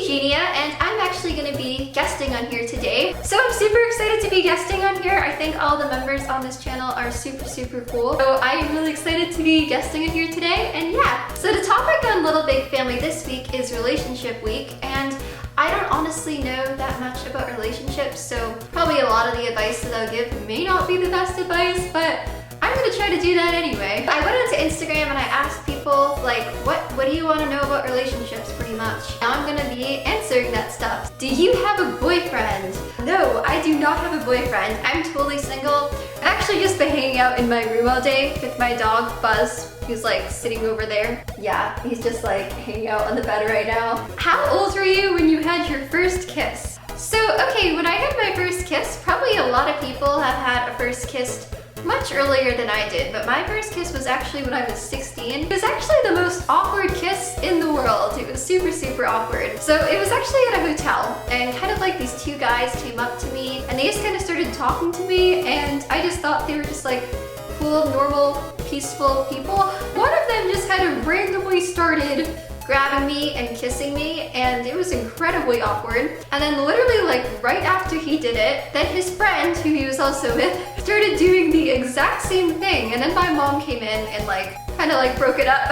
Eugenia, and I'm actually going to be guesting on here today. So I'm super excited to be guesting on here. I think all the members on this channel are super cool. So I am really excited to be guesting on here today, and yeah. So the topic on Little Big Family this week is relationship week, and I don't honestly know that much about relationships, so probably a lot of the advice that I'll give may not be the best advice, but I'm gonna try to do that anyway. I went onto Instagram and I asked people, like, what do you want to know about relationships, pretty much. Now I'm gonna be answering that stuff. Do you have a boyfriend? No, I do not have a boyfriend. I'm totally single. I've actually just been hanging out in my room all day with my dog, Buzz, who's like sitting over there. Yeah, he's just like hanging out on the bed right now. How old were you when you had your first kiss? So, okay, when I had my first kiss, probably a lot of people have had a first kiss much earlier than I did, but my first kiss was actually when I was 16. It was actually the most awkward kiss in the world. It was super awkward. So it was actually at a hotel, and kind of like these two guys came up to me and they just kind of started talking to me, and I just thought they were just like cool, normal, peaceful people. One of them just kind of randomly started grabbing me and kissing me, and it was incredibly awkward. And then literally like right after he did it, then his friend, who he was also with, started doing the exact same thing, and then my mom came in and like kind of like broke it up.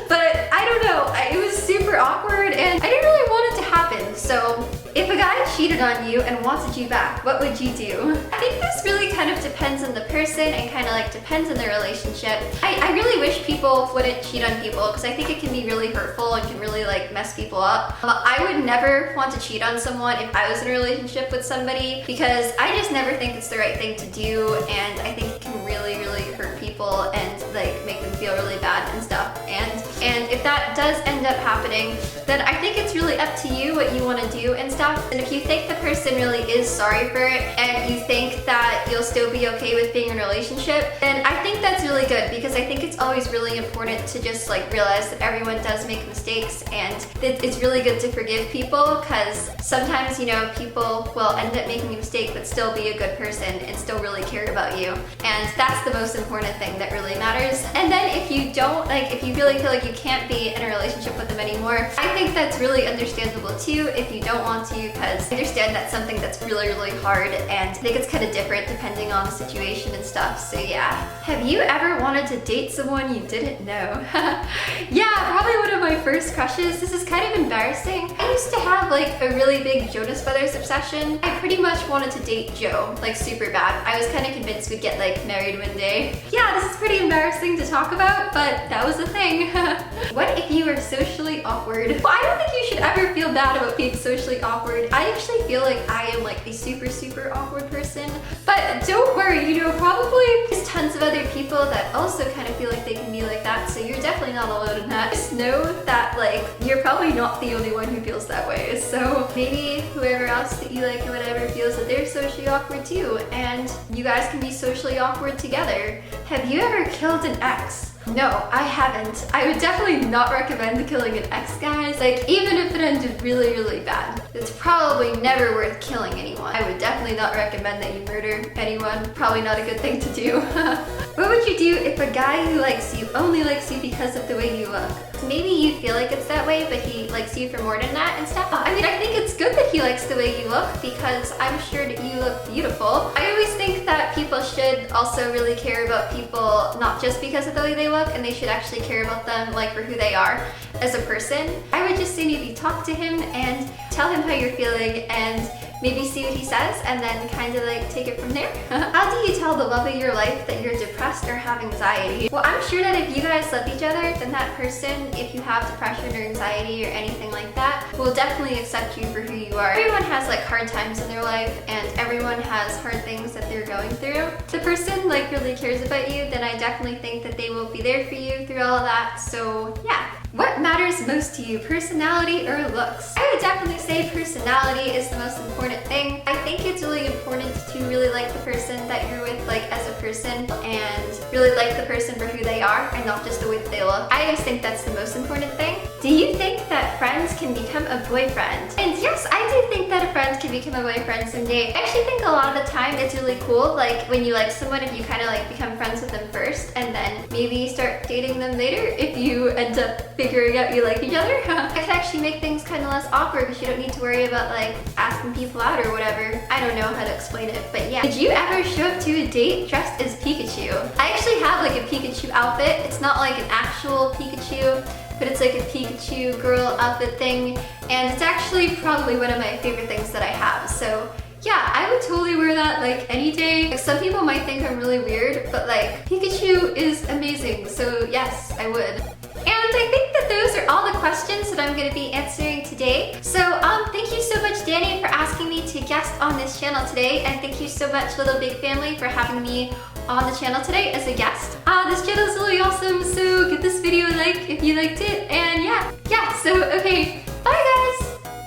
But I don't know, it was super awkward and I didn't really want it to happen. So if a guy cheated on you and wanted you back, what would you do? I think this really kind of depends on the person and kind of like depends on the relationship. I really wish people wouldn't cheat on people, because I think it can be really hurtful and can really like mess people up. I would never want to cheat on someone if I was in a relationship with somebody, because I just never think it's the right thing to do, and I think it can really hurt people and like make them feel really bad and stuff. And if that does end up happening, then I think it's really up to you what you want to do and stuff. And if you think the person really is sorry for it and you think that you'll still be okay with being in a relationship, then I think that's really good, because I think it's always really important to just like realize that everyone does make mistakes, and it's really good to forgive people, because sometimes, you know, people will end up making a mistake but still be a good person and still really care about you. And that's the most important thing that really matters. And then if you don't, like, if you really feel like you can't be in a relationship with them anymore, I think that's really understandable too if you don't want to, because I understand that's something that's really hard, and I think it's kind of different depending on the situation and stuff. So yeah. Have you ever wanted to date someone you didn't know? Yeah, probably one of my first crushes. This is kind of embarrassing. I used to have like a really big Jonas Brothers obsession. I pretty much wanted to date Joe, like super bad. I was kind of convinced we'd get like married one day. Yeah, this is pretty embarrassing to talk about, but that was a thing. What if you were socially awkward? Well, I don't think you should ever feel bad about being socially awkward. I actually feel like I am like a super awkward person, but don't worry, you know, probably there's tons of other people that also kind of feel like they can be like that, so you're definitely not alone in that. Just know that like you're probably not the only one who feels that way, so maybe whoever else that you like or whatever feels that they're socially awkward too, and you guys can be socially awkward together. Have you ever killed an ex? No, I haven't. I would definitely not recommend killing an ex, guys. Like, even if it ended really bad, it's probably never worth killing anyone. I would definitely not recommend that you murder anyone. Probably not a good thing to do. What would you do if a guy who likes you only likes you because of the way you look? Maybe you feel like it's that way, but he likes you for more than that and stuff. I mean, I think it's good that he likes the way you look, because I'm sure that you look beautiful. I always think that people should also really care about people not just because of the way they look, and they should actually care about them like for who they are as a person. I would just say maybe talk to him and tell him how you're feeling, and maybe see what he says, and then kind of like take it from there. How do you tell the love of your life that you're depressed or have anxiety? Well, I'm sure that if you guys love each other, then that person, if you have depression or anxiety or anything like that, will definitely accept you for who you are. Everyone has like hard times in their life, and everyone has hard things that they're going through. If the person like really cares about you, then I definitely think that they will be there for you through all of that. So yeah. What matters most to you, personality or looks? I would definitely say personality is the most important thing. I think it's really important to really like the person that you're with, like as a person, and really like the person for who they are and not just the way that they look. I just think that's the most important thing. Do you think that that friends can become a boyfriend. And yes, I do think that a friend can become a boyfriend someday. I actually think a lot of the time it's really cool, like when you like someone, if you kind of like become friends with them first and then maybe start dating them later if you end up figuring out you like each other. It can actually make things kind of less awkward because you don't need to worry about like asking people out or whatever. I don't know how to explain it, but yeah. Did you ever show up to a date dressed as Pikachu? I actually have like a Pikachu outfit. It's not like an actual Pikachu, but it's like a Pikachu girl outfit thing, and it's actually probably one of my favorite things that I have. So yeah, I would totally wear that like any day. Like, some people might think I'm really weird, but like Pikachu is amazing, so yes, I would. And I think that those are all the questions that I'm going to be answering today. So thank you so much, Danny, for asking me to guest on this channel today, and thank you so much, Lil Big Family, for having me on the channel today as a guest. This channel is really awesome, so give this video a like if you liked it, and yeah, so okay,